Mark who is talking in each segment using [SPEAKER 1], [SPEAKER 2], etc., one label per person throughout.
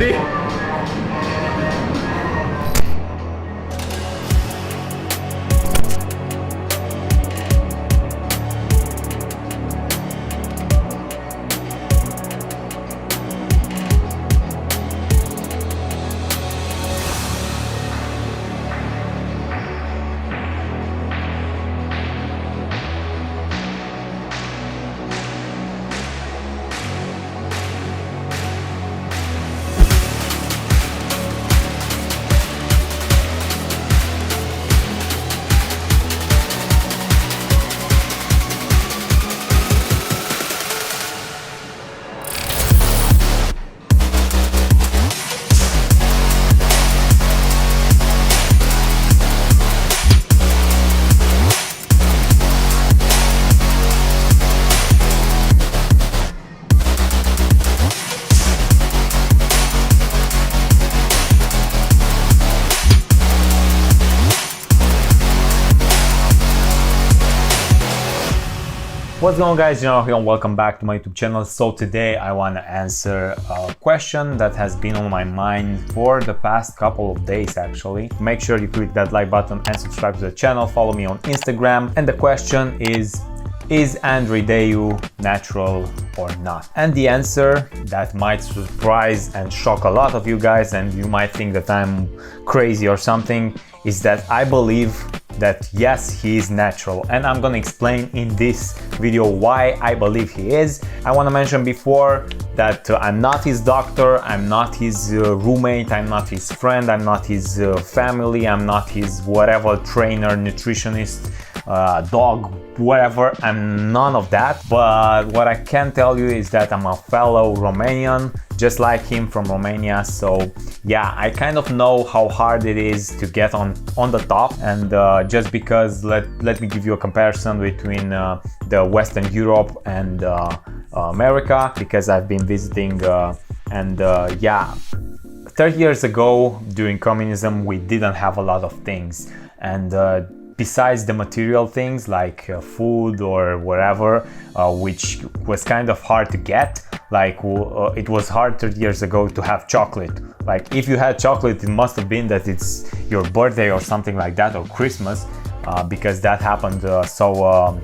[SPEAKER 1] Ready? What's going on, guys? General here and welcome back to my YouTube channel. So today I want to answer a question that has been on my mind for the past couple of days actually. Make sure you click that like button and subscribe to the channel, follow me on Instagram. And the question is ANDREI DEIU natural or not? And the answer that might surprise and shock a lot of you guys, and you might think that I'm crazy or something, is that I believe that yes, he is natural, and I'm gonna explain in this video why I believe he is. I want to mention before that I'm not his doctor, I'm not his roommate, I'm not his friend, I'm not his family, I'm not his whatever trainer, nutritionist, dog, whatever. I'm none of that. But what I can tell you is that I'm a fellow Romanian, just like him, from Romania. So yeah, I kind of know how hard it is to get on the top. And just because, let me give you a comparison between the Western Europe and America, because I've been visiting yeah, 30 years ago during communism we didn't have a lot of things, and besides the material things like food or whatever, which was kind of hard to get, like it was hard 30 years ago to have chocolate. Like if you had chocolate, it must have been that it's your birthday or something like that, or Christmas, because that happened so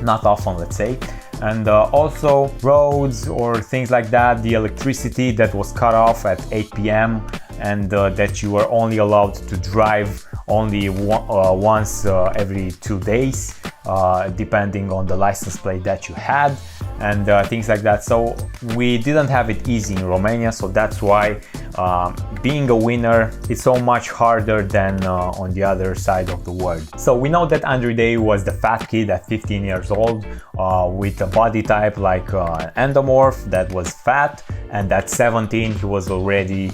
[SPEAKER 1] not often, let's say. And also roads or things like that, the electricity that was cut off at 8 p.m. and that you were only allowed to drive only once every 2 days, depending on the license plate that you had, and things like that. So we didn't have it easy in Romania, so that's why being a winner is so much harder than on the other side of the world. So we know that ANDREI DEIU was the fat kid at 15 years old, with a body type like endomorph that was fat, and at 17 he was already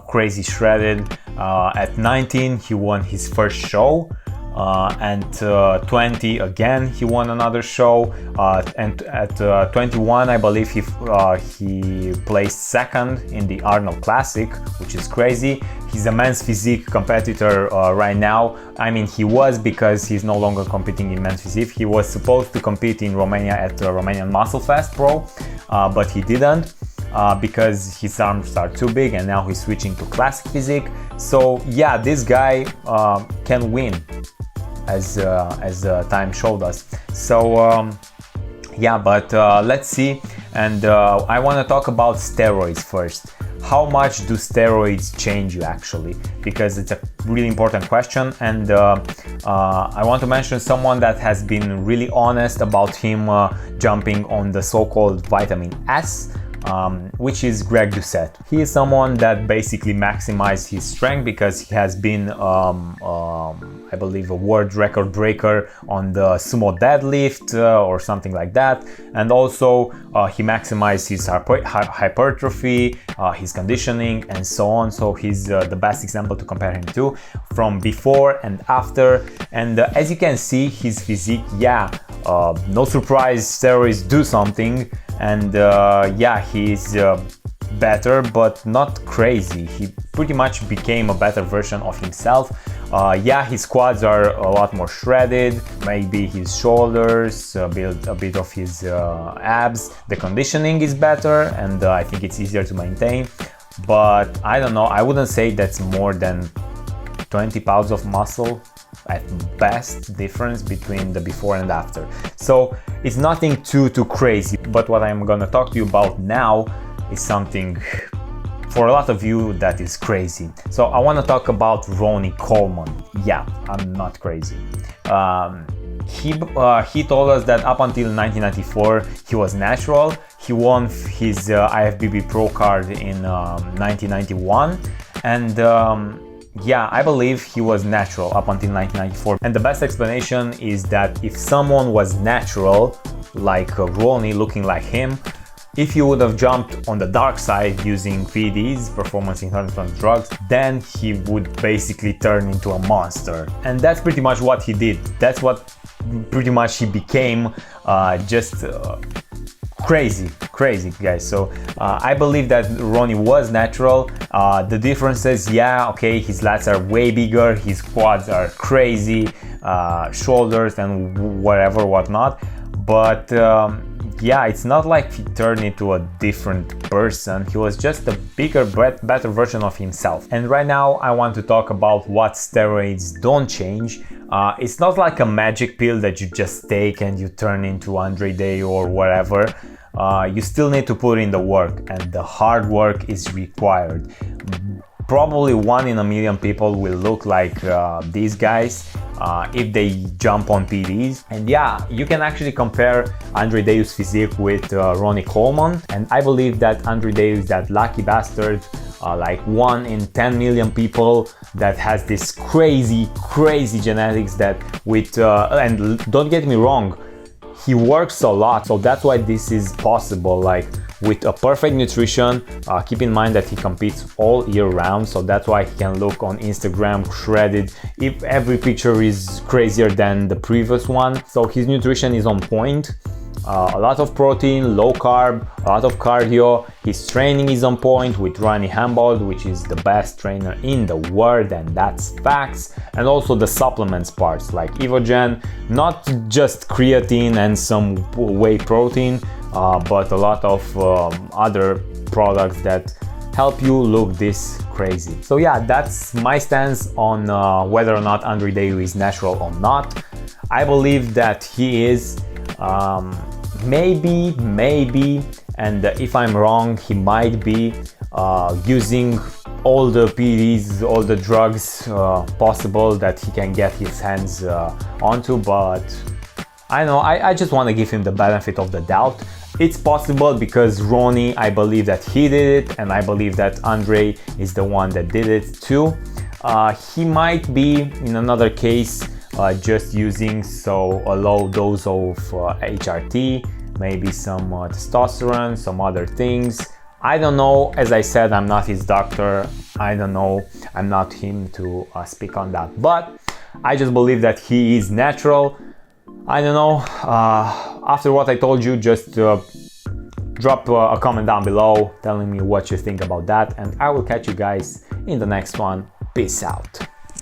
[SPEAKER 1] crazy shredded. At 19 he won his first show, and 20 again he won another show, and at 21 I believe he placed second in the Arnold Classic, which is crazy. He's a men's physique competitor right now. I mean, he was, because he's no longer competing in men's physique. He was supposed to compete in Romania at the Romanian Muscle Fest Pro, but he didn't. Because his arms are too big, and now he's switching to classic physique. So yeah, this guy can win, as time showed us. So yeah, but let's see. And I want to talk about steroids first. How much do steroids change you actually? Because it's a really important question, and I want to mention someone that has been really honest about him jumping on the so-called vitamin S, which is Greg Doucette. He is someone that basically maximized his strength, because he has been I believe a world record breaker on the sumo deadlift or something like that, and also he maximized his hypertrophy, his conditioning, and so on. So he's the best example to compare him to, from before and after. And as you can see, his physique, yeah, no surprise, steroids do something. And yeah, he's better, but not crazy. He pretty much became a better version of himself. Yeah, his quads are a lot more shredded, maybe his shoulders, a bit of his abs. The conditioning is better, and I think it's easier to maintain. but I don't know, I wouldn't say that's more than 20 pounds of muscle at best difference between the before and after. So it's nothing too crazy, but what I'm gonna talk to you about now is something for a lot of you that is crazy. So I want to talk about Ronnie Coleman. Yeah, I'm not crazy. He told us that up until 1994 he was natural. He won his IFBB Pro card in 1991, and yeah, I believe he was natural up until 1994. And the best explanation is that if someone was natural, like Ronnie, looking like him, if you would have jumped on the dark side using PEDs, performance enhancement drugs, then he would basically turn into a monster. And that's pretty much what he did. That's what pretty much he became, just crazy guys. So I believe that Ronnie was natural. The differences, yeah, okay, his lats are way bigger, his quads are crazy, shoulders and whatnot, but yeah, it's not like he turned into a different person. He was just a bigger, better version of himself. And right now I want to talk about what steroids don't change. It's not like a magic pill that you just take and you turn into ANDREI DEIU or whatever. You still need to put in the work, and the hard work is required. Probably 1 in a million people will look like these guys if they jump on PEDs. And yeah, you can actually compare ANDREI DEIU's physique with Ronnie Coleman, and I believe that ANDREI DEIU is that lucky bastard, like 1 in 10 million people that has this crazy genetics that with and don't get me wrong, he works a lot, so that's why this is possible, like with a perfect nutrition. Keep in mind that he competes all year round, so that's why he can look on Instagram shredded if every picture is crazier than the previous one. So his nutrition is on point. A lot of protein, low carb, a lot of cardio. His training is on point with Ronnie Coleman, which is the best trainer in the world, and that's facts. And also the supplements parts like Evogen, not just creatine and some whey protein, but a lot of other products that help you look this crazy. So yeah, that's my stance on whether or not ANDREI DEIU is natural or not. I believe that he is. Maybe, and if I'm wrong, he might be using all the PEDs, all the drugs possible that he can get his hands onto, but I know, I just want to give him the benefit of the doubt. It's possible because Ronnie, I believe that he did it, and I believe that ANDREI is the one that did it too. He might be, in another case, just using a low dose of HRT, maybe some testosterone, some other things. I don't know. As I said, I'm not his doctor. I don't know. I'm not him to speak on that. But I just believe that he is natural. I don't know. After what I told you, just drop a comment down below telling me what you think about that, and I will catch you guys in the next one. Peace out.